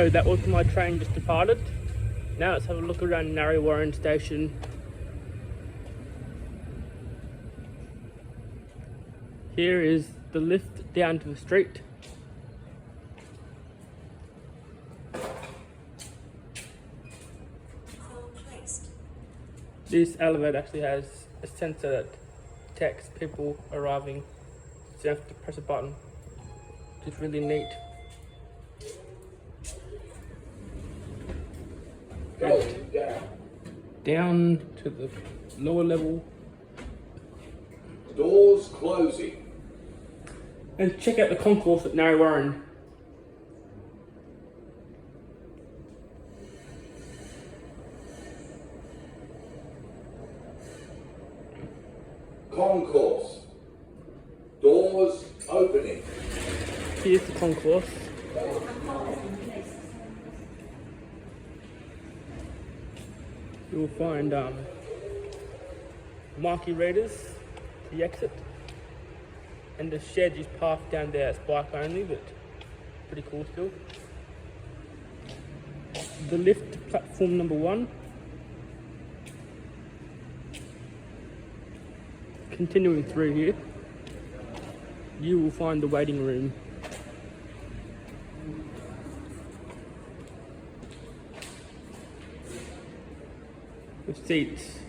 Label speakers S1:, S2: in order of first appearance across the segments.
S1: So that was my train just departed. Now let's have a look around Narre station. Here is the lift down to the street. This elevator actually has a sensor that detects people arriving, so you have to press a button. It's really neat. Down to the lower level.
S2: Doors closing.
S1: And check out the concourse at Narre.
S2: Concourse. Doors opening.
S1: Here's the concourse. You will find marquee readers, the exit, and the shed is parked down there. It's bike only, but pretty cool still. The lift to platform number 1. Continuing through here, you will find the waiting room. With seats,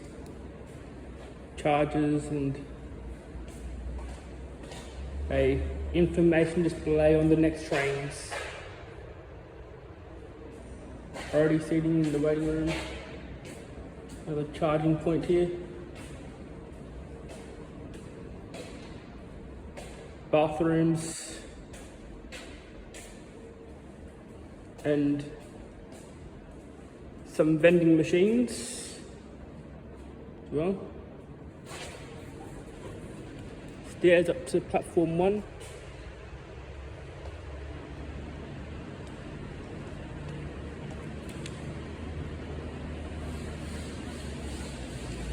S1: chargers, and a information display on the next trains. Already seating in the waiting room. Another charging point here. Bathrooms and some vending machines as well. Stairs up to platform 1.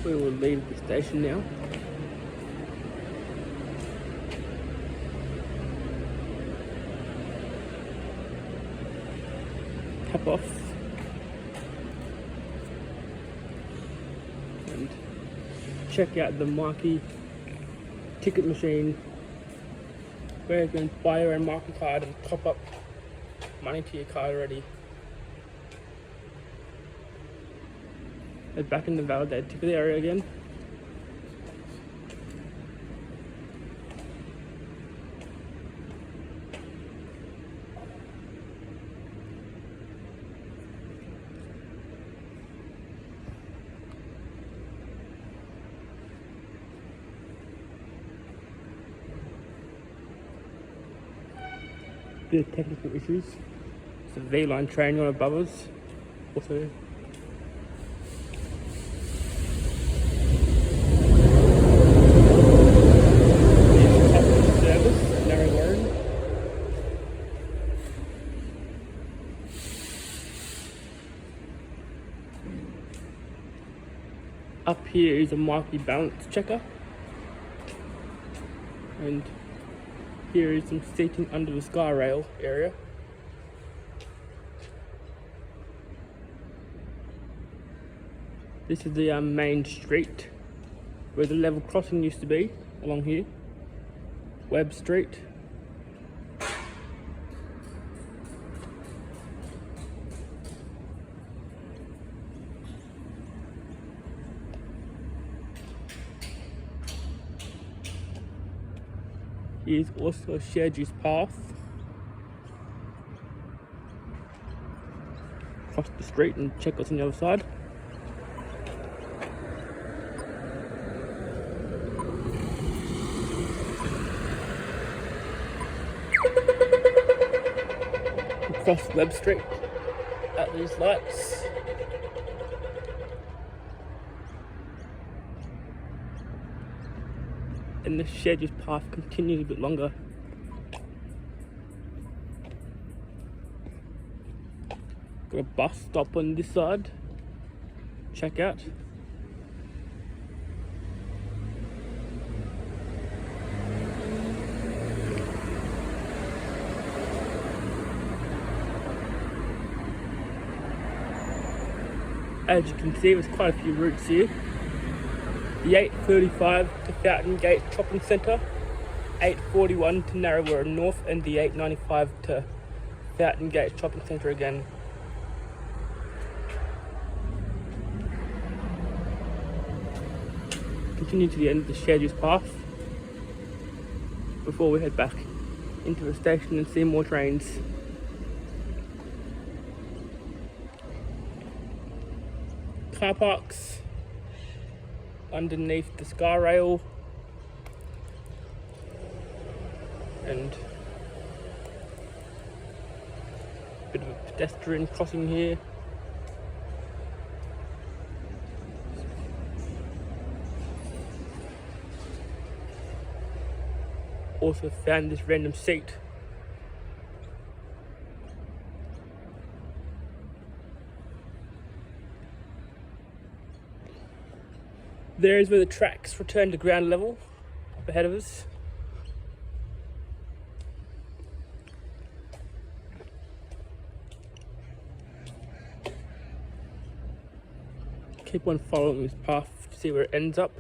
S1: We will leave the station now. Tap off and check out the marquee ticket machine where you can buy your own marquee card and top up money to your card already. Head back in the validated ticket area again. Bit of technical issues. It's a V-line train on above us. Also, service, Narre. Up here is a marquee balance checker, and here is some seating under the sky rail area. This is the main street where the level crossing used to be, along here. Webb Street. Here's also a shared use path across the street, and check what's on the other side. Across Webb Street at these lights. And the shared use path continues a bit longer. Got a bus stop on this side. Check out. As you can see, there's quite a few routes here. The 8:35 to Fountain Gate Shopping Centre, 8:41 to Narre North, and the 8:95 to Fountain Gate Shopping Centre again. Continue to the end of the shared use path before we head back into the station and see more trains. Car parks underneath the Sky Rail and a bit of a pedestrian crossing here. Also found this random seat. There is where the tracks return to ground level, up ahead of us. Keep on following this path to see where it ends up.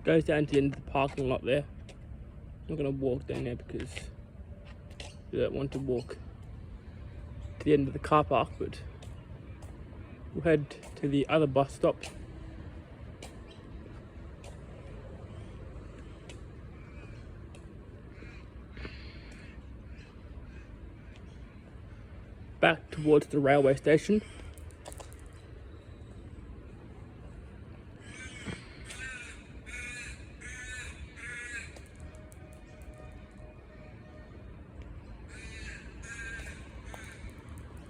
S1: Goes down to the end of the parking lot there. I'm not going to walk down there because we don't want to walk to the end of the car park, but we'll head to the other bus stop. Back towards the railway station.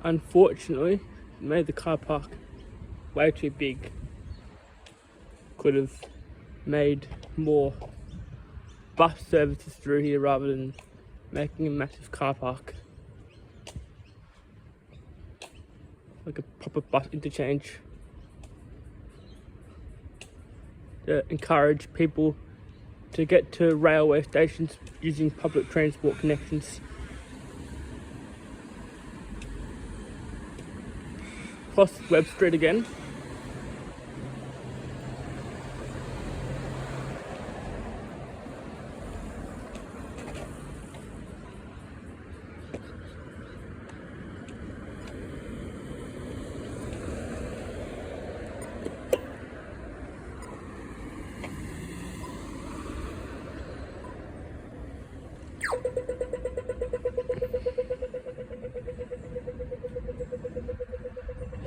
S1: Unfortunately, it made the car park way too big. Could have made more bus services through here rather than making a massive car park. Like a proper bus interchange. To encourage people to get to railway stations using public transport connections. Across Webb Street again.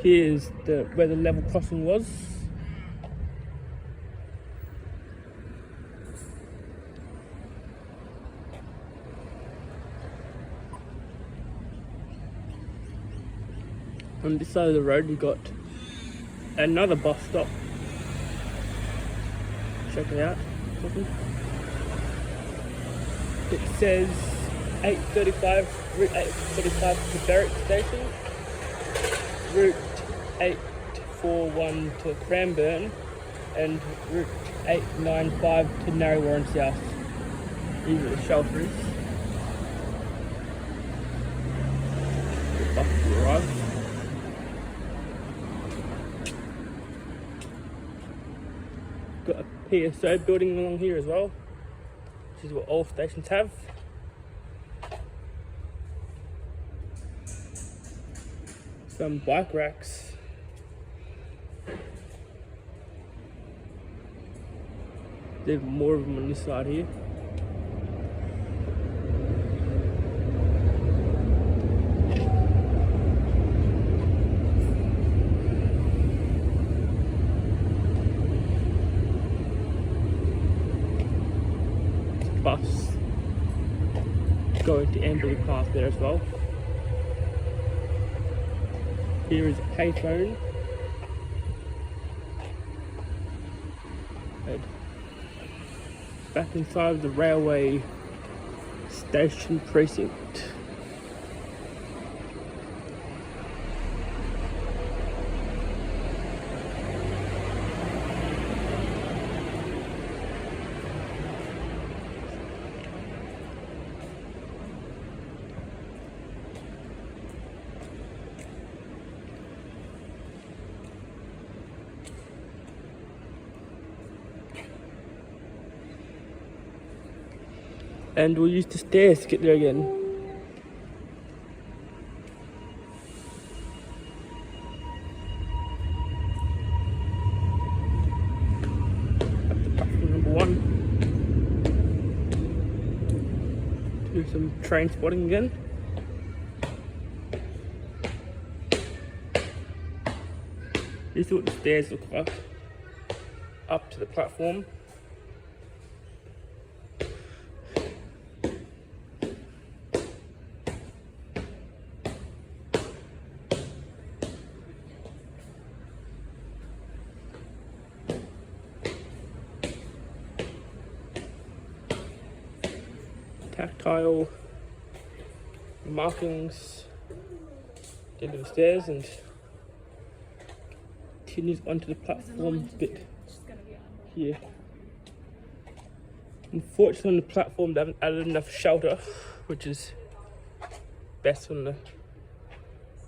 S1: Here's where the level crossing was. On this side of the road, we got another bus stop. Check it out. It says 8:35, route 8:35 to Berwick Station, route 841 to Cranbourne, and route 895 to Narre South. These are the shelters. The bus will arrive. Got a PSO building along here as well, which is what all stations have. Some bike racks. There's more of them on this side here. Bus going to Amberley Park there as well. Here is a payphone. And back inside of the railway station precinct. And we'll use the stairs to get there again. Up to platform number 1. Do some train spotting again. This is what the stairs look like up to the platform. Tactile markings into the stairs and continues onto the platform bit here. Unfortunately on the platform they haven't added enough shelter, which is best on the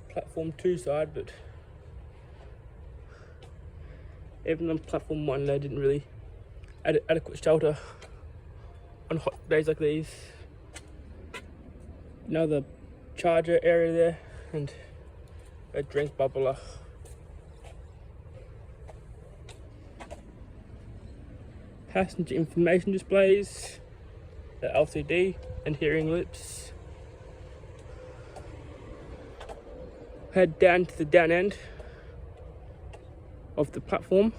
S1: platform 2 side, but even on platform 1 they didn't really add adequate shelter on hot days like these. Another charger area there and a drink bubbler. Passenger information displays, the LCD and hearing loops. Head down to the down end of the platform.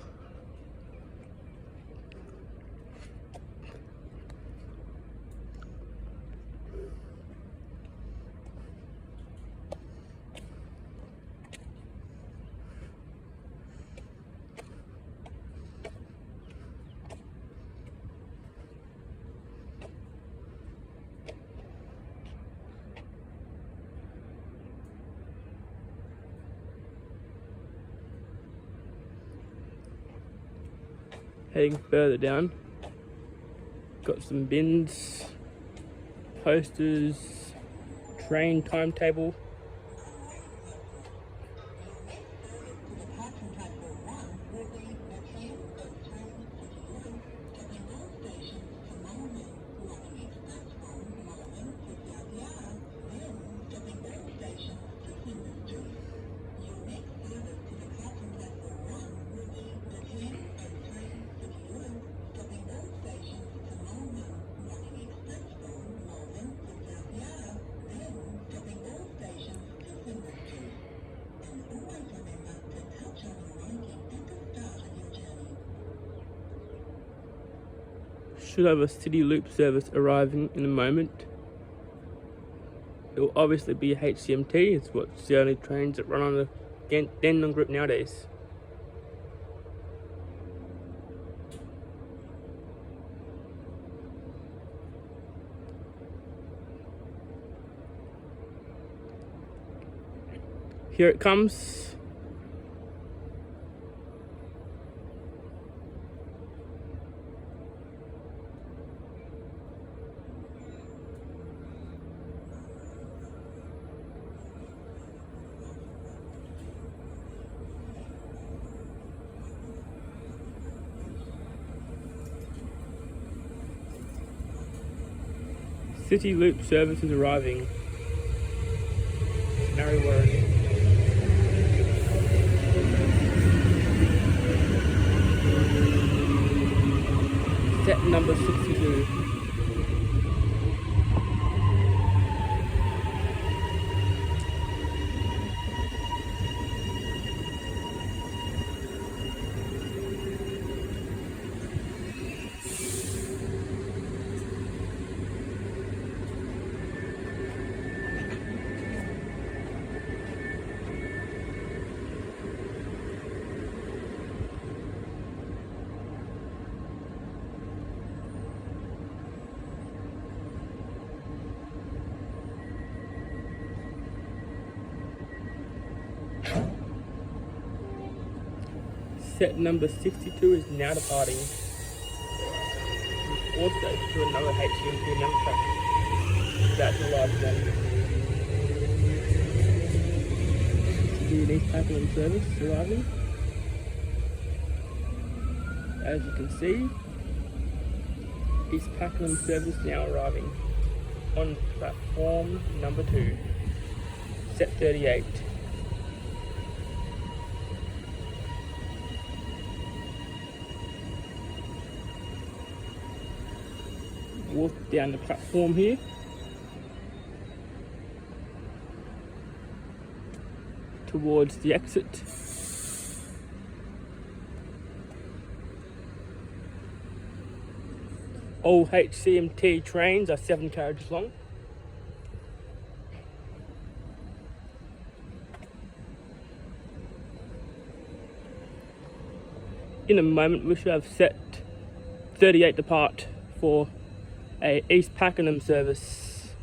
S1: Heading further down, got some bins, posters, train timetable. Should have a city loop service arriving in a moment. It will obviously be a HCMT, it's what's the only trains that run on the Dandenong group nowadays. Here it comes. City loop service is arriving. Narre. Set number 62. Set number 62 is now departing. Also to another HCMT number track. That's a large one. Unique pipeline service arriving. As you can see, East Pakenham service now arriving on platform number 2, set 38. Walk down the platform here. Towards the exit. All HCMT trains are 7 carriages long. In a moment we should have set 38 depart for a East Pakenham service.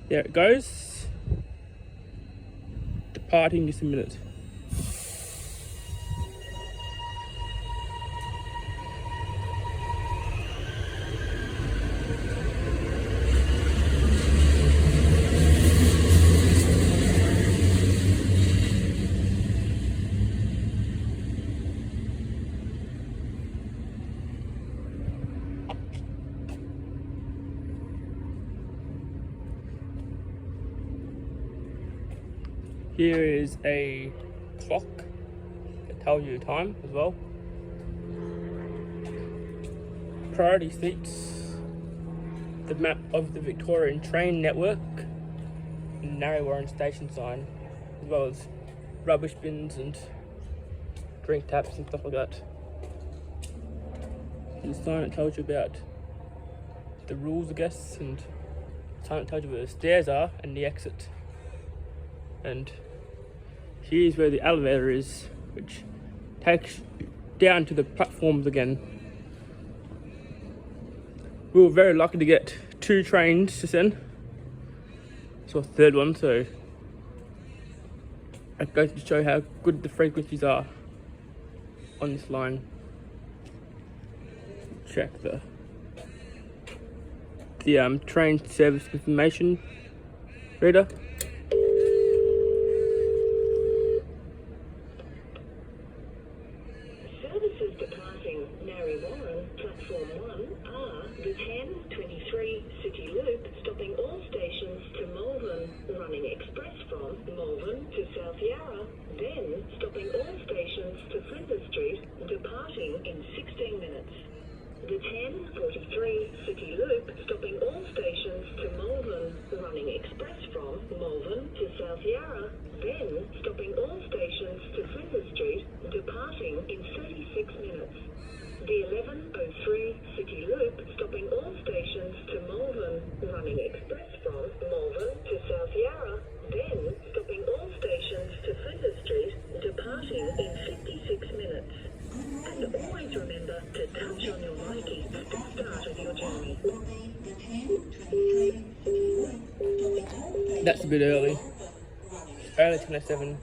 S1: There it goes. Departing just a minute. Here is a clock that tells you the time as well. Priority seats, the map of the Victorian train network, and Narre station sign, as well as rubbish bins and drink taps and stuff like that. And the sign that tells you about the rules, I guess, and the sign that tells you where the stairs are and the exit. And here's where the elevator is, which takes down to the platforms again. We were very lucky to get 2 trains to send. So a third one, so it goes to show how good the frequencies are on this line. Check the train service information reader.
S3: Services departing Narre platform 1 are the 10:23 City Loop, stopping all stations to Malvern, running express from Malvern to South Yarra, then stopping all stations to Flinders Street, departing in 16 minutes. The 10:43 City Loop, stopping all stations to Malvern, running express from Malvern to South Yarra, then stopping all stations to Flinders Street, departing in 36 minutes. The 11:03 City Loop, stopping all stations to Malvern, running express from Malvern to South Yarra, then stopping all stations to Flinders Street, departing in 56 minutes. And always remember to touch on your Mikey at the start of your journey.
S1: That's a bit early. Early 27.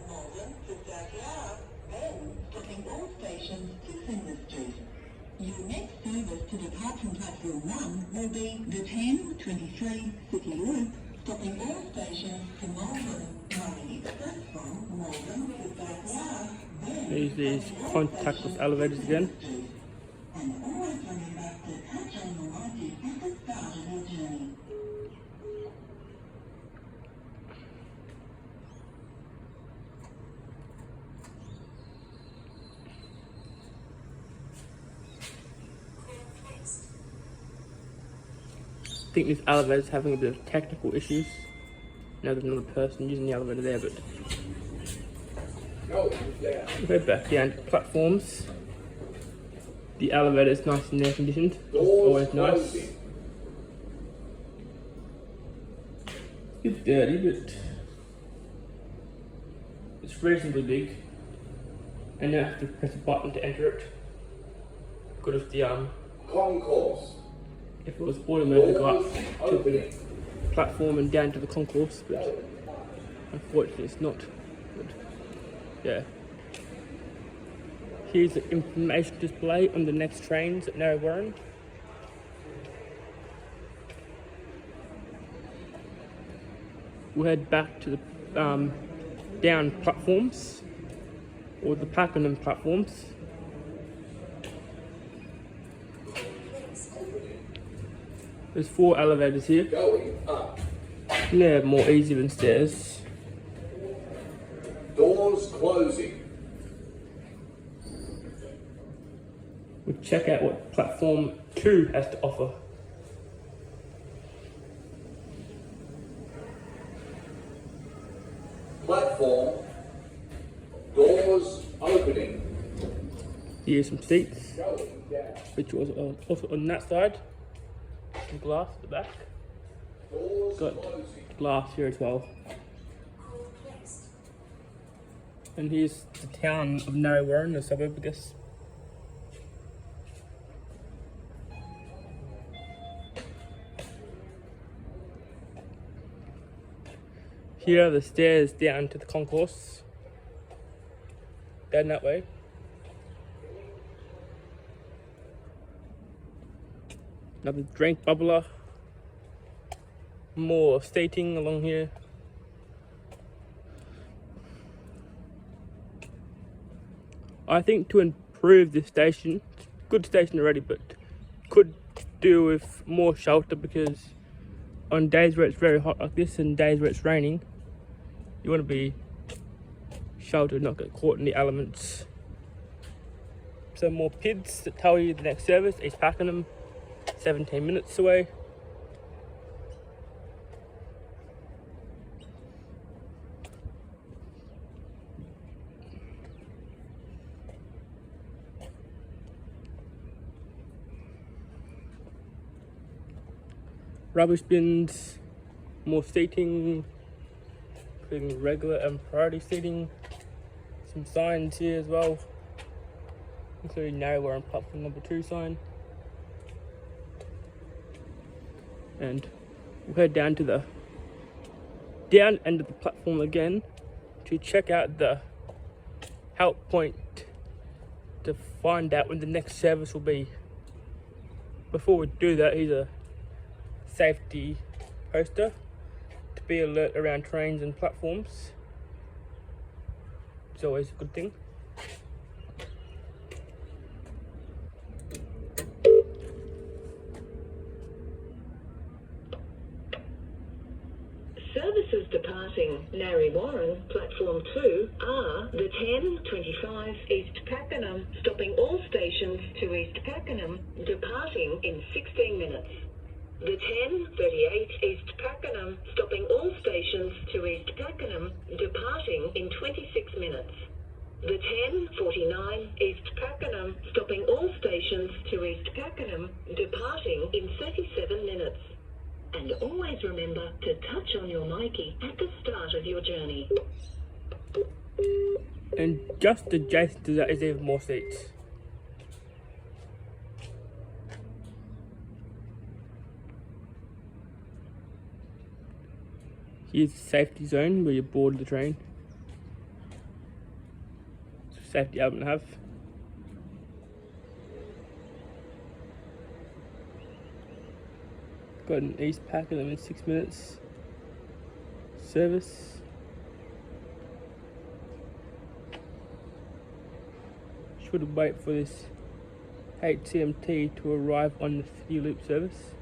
S4: Your next service to depart from platform 1 will be the 10:23 City Loop, stopping all stations to Malvern, running express from Malvern to South Yarra.
S1: There's these contactless elevators again.
S4: And always remember to touch on your Mikey at the start of your journey.
S1: I think this elevator is having a bit of technical issues. Now there's another person using the elevator there, but we'll go back down to platforms. The elevator is nice and air conditioned. Always nice. It's dirty, but it's reasonably big. And you have to press a button to enter it. Good if the
S2: Concourse.
S1: if it was automated, go up to the platform and down to the concourse, but unfortunately it's not. But yeah. Here's the information display on the next trains at Narre. We'll head back to the down platforms, or the Pakenham platforms. There's 4 elevators here.
S2: Going up.
S1: They're more easy than stairs.
S2: Doors closing.
S1: We'll check out what platform 2 has to offer.
S2: Platform. Doors opening.
S1: Here's some seats,
S2: Going down.
S1: which was also on that side. Some glass at the back.
S2: Doors
S1: Got
S2: closing.
S1: glass here as well. And here's the town of Narre, the suburb, I guess. Here are the stairs down to the concourse. Down that way. Another drink bubbler. More seating along here. I think to improve this station, good station already, but could do with more shelter, because on days where it's very hot like this and days where it's raining, you want to be sheltered, not get caught in the elements. Some more PIDs that tell you the next service, East Pakenham, 17 minutes away. Rubbish bins, more seating, including regular and priority seating. Some signs here as well, including Narre and platform number 2 sign. And we'll head down to the down end of the platform again to check out the help point to find out when the next service will be. Before we do that, here's a safety poster to be alert around trains and platforms. It's always a good thing.
S3: Services departing Narre Warren, platform 2, are the 10:25 East Pakenham, stopping all stations to East Pakenham, departing in 16 minutes. The 10:38 East Pakenham, stopping all stations to East Pakenham, departing in 26 minutes. The 10:49 East Pakenham, stopping all stations to East Pakenham, departing in 37 minutes. And always remember to touch on your Mikey at the start of your journey.
S1: And just adjacent to that is even more seats. Here's the safety zone where you board the train. It's a safety element to have. Got an East Pakenham in 6 minutes service. Should wait for this HCMT to arrive on the City Loop service.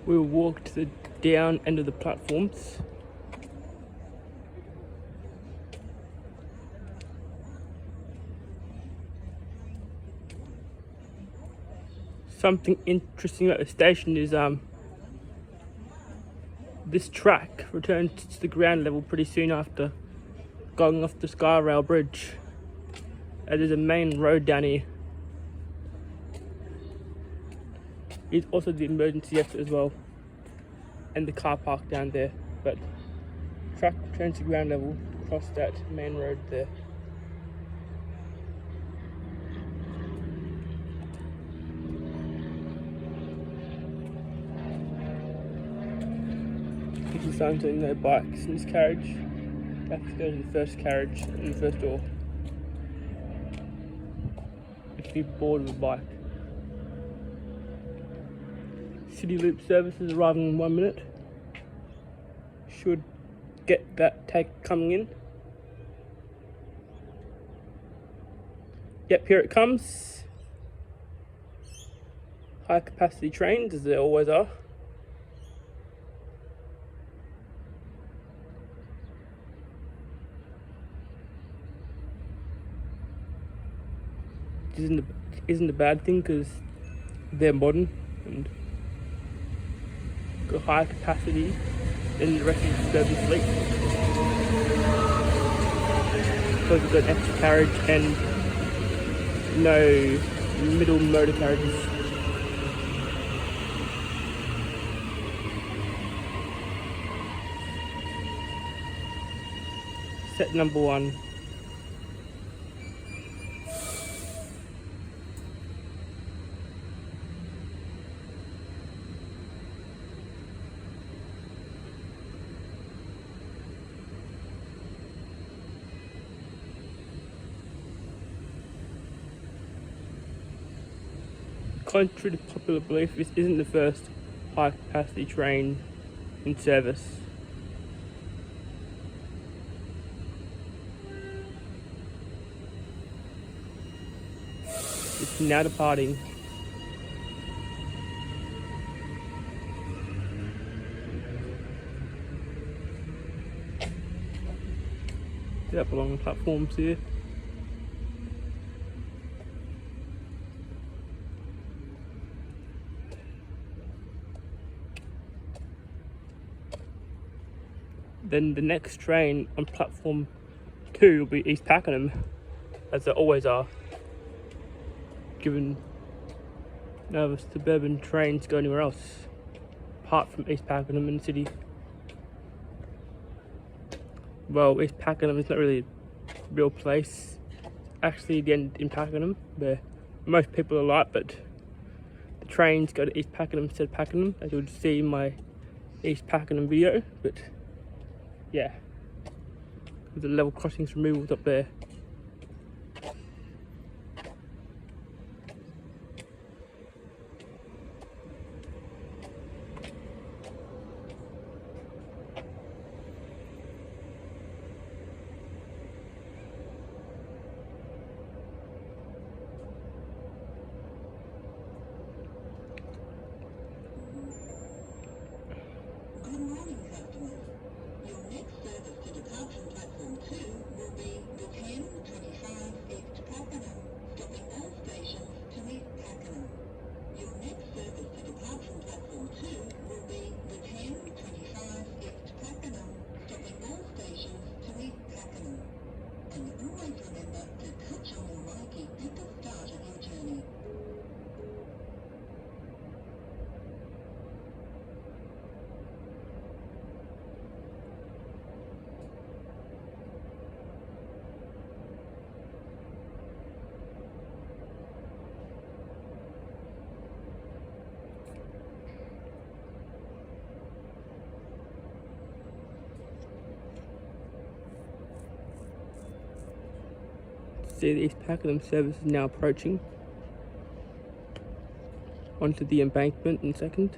S1: We'll walk to the down end of the platforms. Something interesting about the station is this track returns to the ground level pretty soon after going off the Skyrail bridge. There's a main road down here. It's also the emergency exit as well, and the car park down there. But track returns to ground level across that main road there. This is sign saying no bikes in this carriage. You have to go to the first carriage in the first door if you're bored with a bike. City Loop services arriving in 1 minute. Should get that tank coming in. Yep, here it comes. High capacity trains, as they always are. Isn't a bad thing because they're modern and got higher capacity than the rest of the service fleet. Because we've got extra carriage and no middle motor carriages. Set number 1. Contrary to popular belief, this isn't the first high capacity train in service. It's now departing. Up along the platforms here. Then the next train on platform 2 will be East Pakenham, as they always are, given no suburban trains go anywhere else apart from East Pakenham in the city. Well, East Pakenham is not really a real place. Actually, the end in Pakenham, where most people are like, but the trains go to East Pakenham instead of Pakenham, as you'll see in my East Pakenham video. But yeah, with the level crossings removals up there.
S4: Good morning, customers. Your next service to depart from platform 2 will be the 10:25 East Pakenham, stopping all stations to meet Pakenham. Your next service to depart from platform 2 will be the 10:25 East Pakenham, stopping all stations to meet Pakenham. And always remember to touch on your Nike at the start of your journey.
S1: See, the East Pakenham service is now approaching onto the embankment in a second.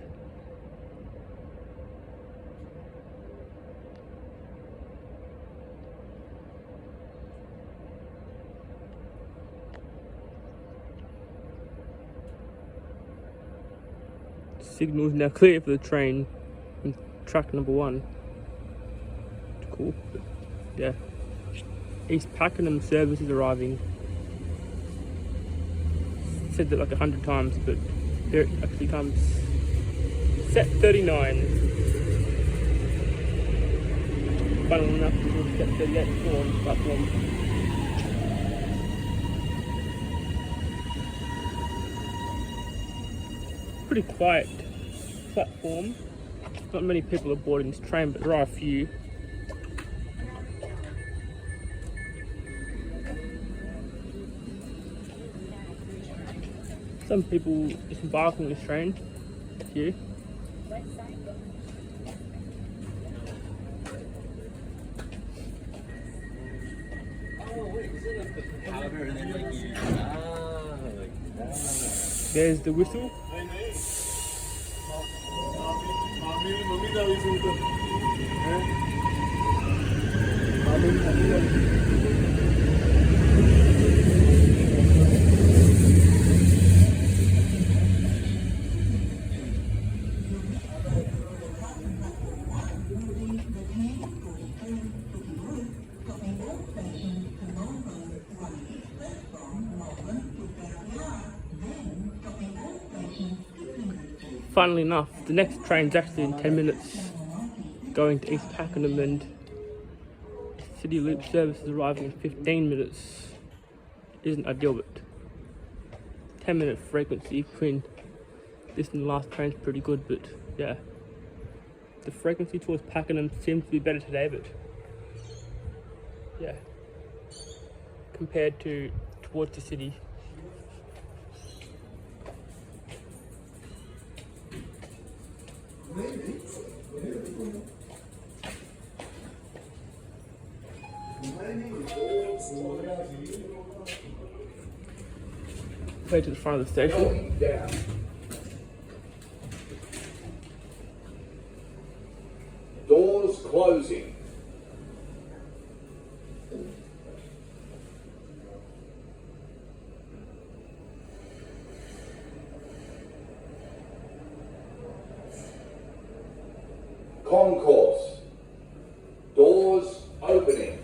S1: Signal is now clear for the train in track number 1. Cool. But yeah. East Pakenham service is arriving. Said that like 100 times, but there it actually comes. Set 39. Funnily enough, we'll set 38 on the platform. Pretty quiet platform. Not many people are boarding this train, but there are a few. Some people just embark on this train. A few. There's the whistle. Funnily enough, the next train's actually in 10 minutes, going to East Pakenham, and City Loop service is arriving in 15 minutes. Isn't ideal, but 10-minute frequency between this and the last train's pretty good, but yeah. The frequency towards Pakenham seems to be better today, but yeah, compared to towards the city. Way to the front of the station.
S2: Going down. Doors closing. Concourse. Doors opening.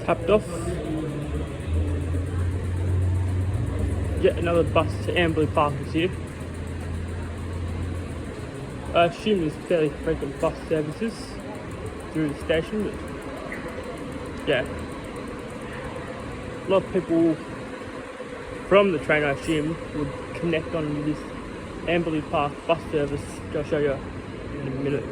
S1: Tapped off. Yet another bus to Amberley Park is here. I assume there's fairly frequent bus services through the station, but yeah. A lot of people from the train, I assume, would connect on this Amberley Park bus service, which I'll show you in a minute.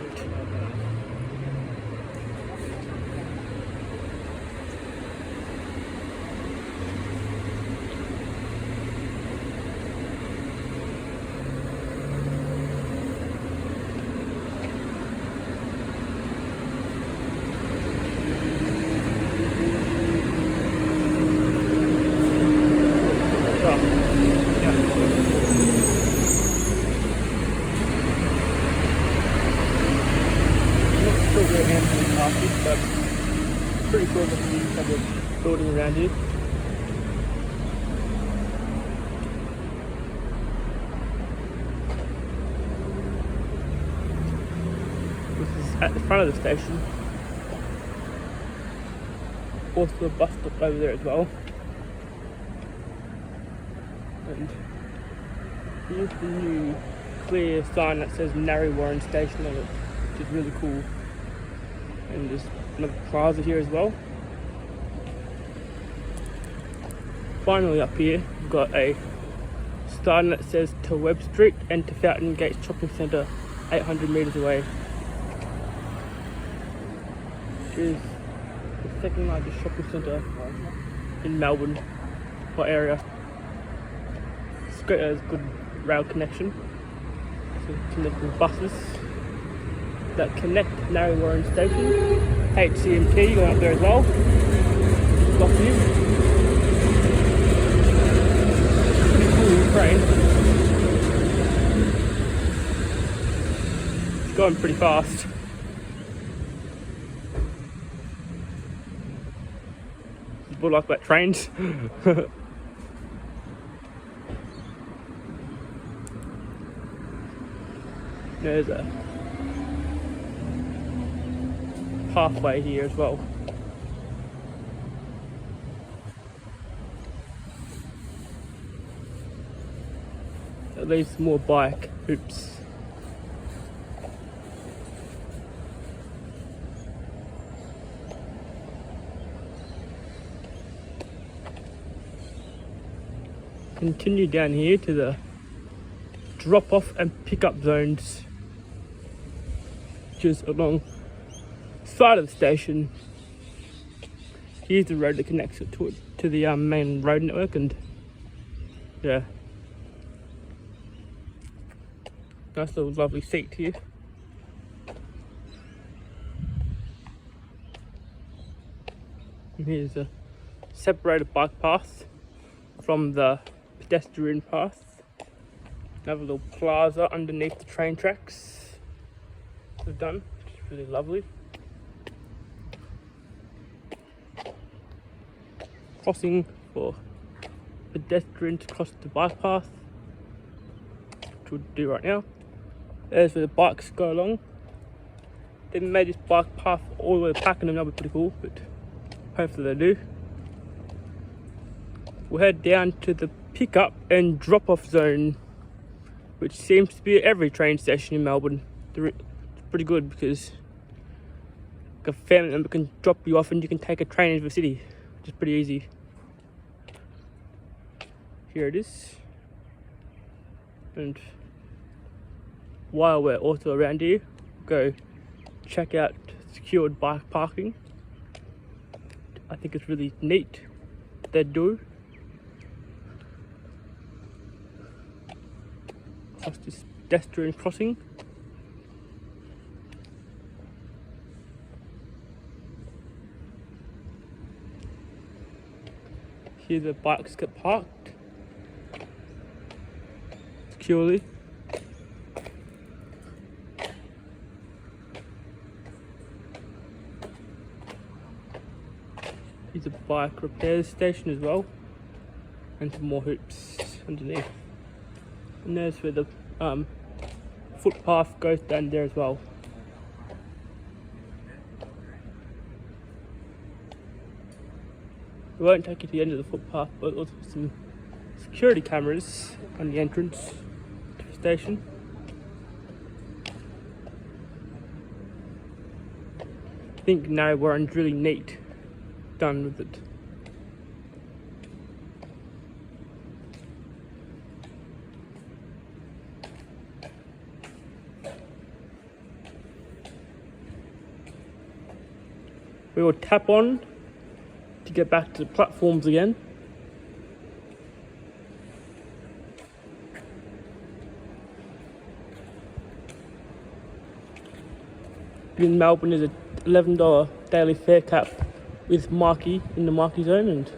S1: But pretty cool to see kind of building around here. This is at the front of the station. Also a bus stop over there as well. And here's the new clear sign that says Narre Station on it, which is really cool. And there's another plaza here as well. Finally up here, we've got a sign that says to Webb Street and to Fountain Gate Shopping Centre, 800 metres away. Which is the second largest shopping centre in Melbourne, or area. It's great, there's good rail connection, so connecting buses that connect Narre Station, HCMT going up there as well. Block view. Pretty cool train. It's going pretty fast. People like that trains. There's a pathway here as well. That leaves more bike hoops. Continue down here to the drop off and pick up zones, which is along side of the station. Here's the road that connects it to the main road network, and yeah, nice little lovely seat here. And here's a separated bike path from the pedestrian path. Another little plaza underneath the train tracks we've done, which is really lovely. Crossing for pedestrians to cross the bike path, which we'll do right now. There's where the bikes go along. They made this bike path all the way to Pakenham, that'll be pretty cool, but hopefully they do. We'll head down to the pickup and drop off zone, which seems to be at every train station in Melbourne. It's pretty good because a family member can drop you off and you can take a train into the city, which is pretty easy. Here it is. And while we're also around here, go check out secured bike parking. I think it's really neat they do. Across this pedestrian crossing. Here the bikes get parked securely. Here's a bike repair station as well, and some more hoops underneath. And there's where the footpath goes down there as well. We won't take you to the end of the footpath, but also some security cameras on the entrance to the station. I think Narre Warren's really neat done with it. We will tap on to get back to the platforms again. In Melbourne is a $11 daily fare cap with Marquee in the Marquee zone, and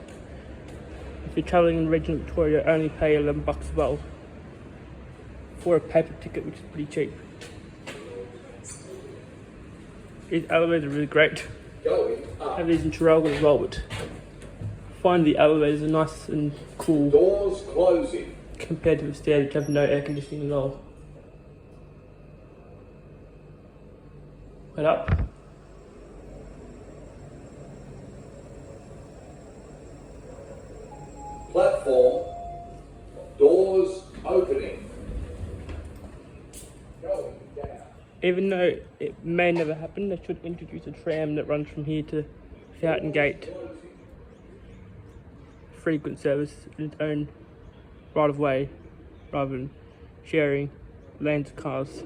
S1: if you're travelling in regional Victoria, only pay $11 as well for a paper ticket, which is pretty cheap. These elevators are really great. I have these in Traralgon as well, but I find the elevators are nice and cool.
S2: Doors closing.
S1: Compared to the stairs, which have no air conditioning at all. Head up.
S2: Platform. Doors opening. Going down.
S1: Even though it may never happen, they should introduce a tram that runs from here to Fountain Gate. Frequent service in its own right of way, rather than sharing lanes of cars.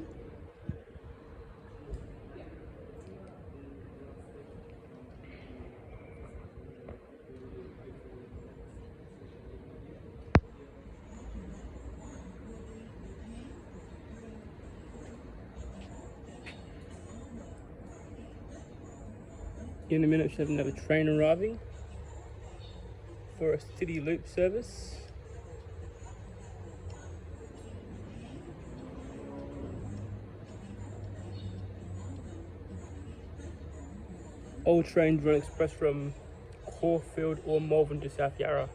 S1: In a minute, we should have another train arriving for a city loop service. All trains run express from Caulfield or Malvern to South Yarra,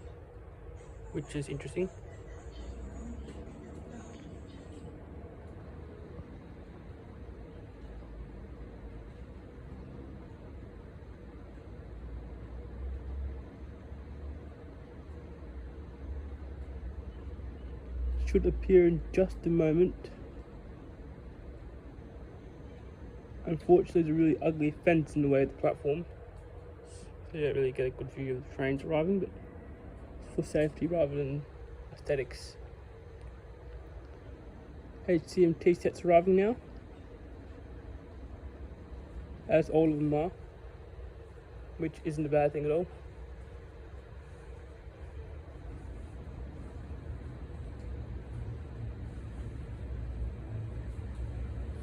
S1: which is interesting. Should appear in just a moment. Unfortunately, there's a really ugly fence in the way of the platform, so you don't really get a good view of the trains arriving, but it's for safety rather than aesthetics. HCMT sets arriving now, as all of them are, which isn't a bad thing at all.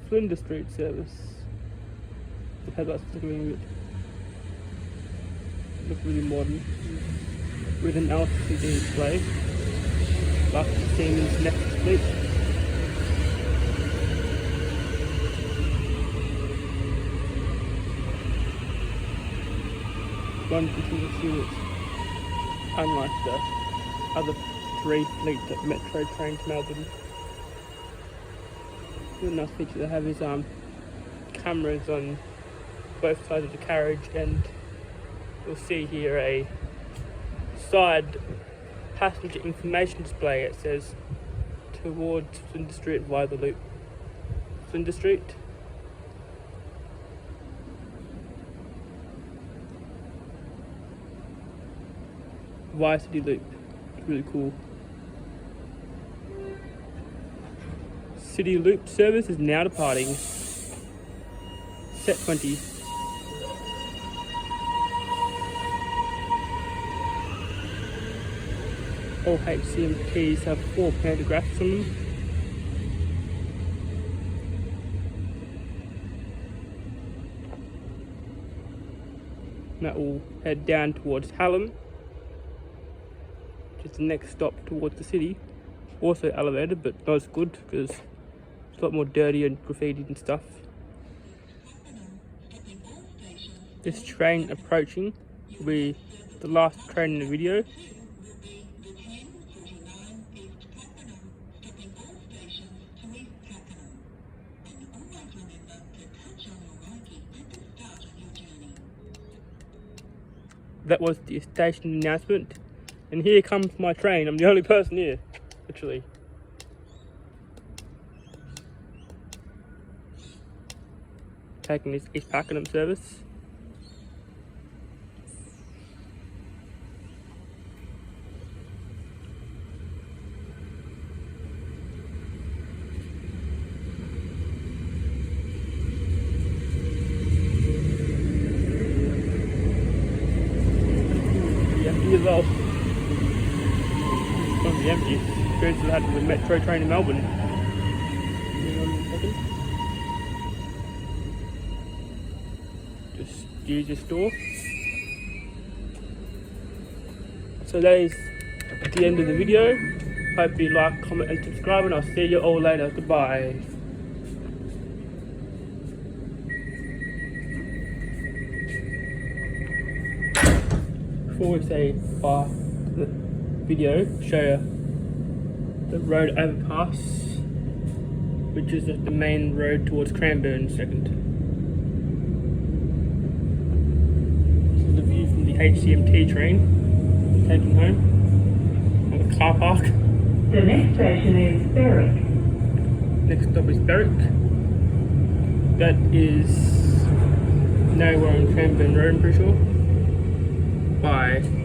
S1: Flinders Street service. The headlights flickering a bit. look really modern with an LCD display, like the Siemens Nexus fleet. One continuous unit, unlike the other 3 fleets at Metro train to Melbourne. The nice feature they have is cameras on both sides of the carriage, and you'll see here a side passenger information display. It says towards Flinders Street via the loop. Flinders Street. Via City Loop. It's really cool. City Loop service is now departing. Set 20. All HCMTs have 4 pantographs on them. And that will head down towards Hallam, which is the next stop towards the city. Also elevated, but not as good because it's a lot more dirty and graffiti and stuff. This train approaching will be the last train in the video. That was the station announcement, and here comes my train. I'm the only person here, literally. Taking this East Pakenham service. As well. It's going to be empty. Experiences I had with the Metro train in Melbourne. Hang on a second. Just use your store. So that is the end of the video. Hope you like, comment and subscribe, and I'll see you all later. Goodbye. Before we say bye to the video, show you the road overpass, which is the main road towards Cranbourne second. This is the view from the HCMT train taking home on the car park.
S3: The next station is Berwick.
S1: Next stop is Berwick. That is nowhere on Cranbourne Road, I'm pretty sure. Bye.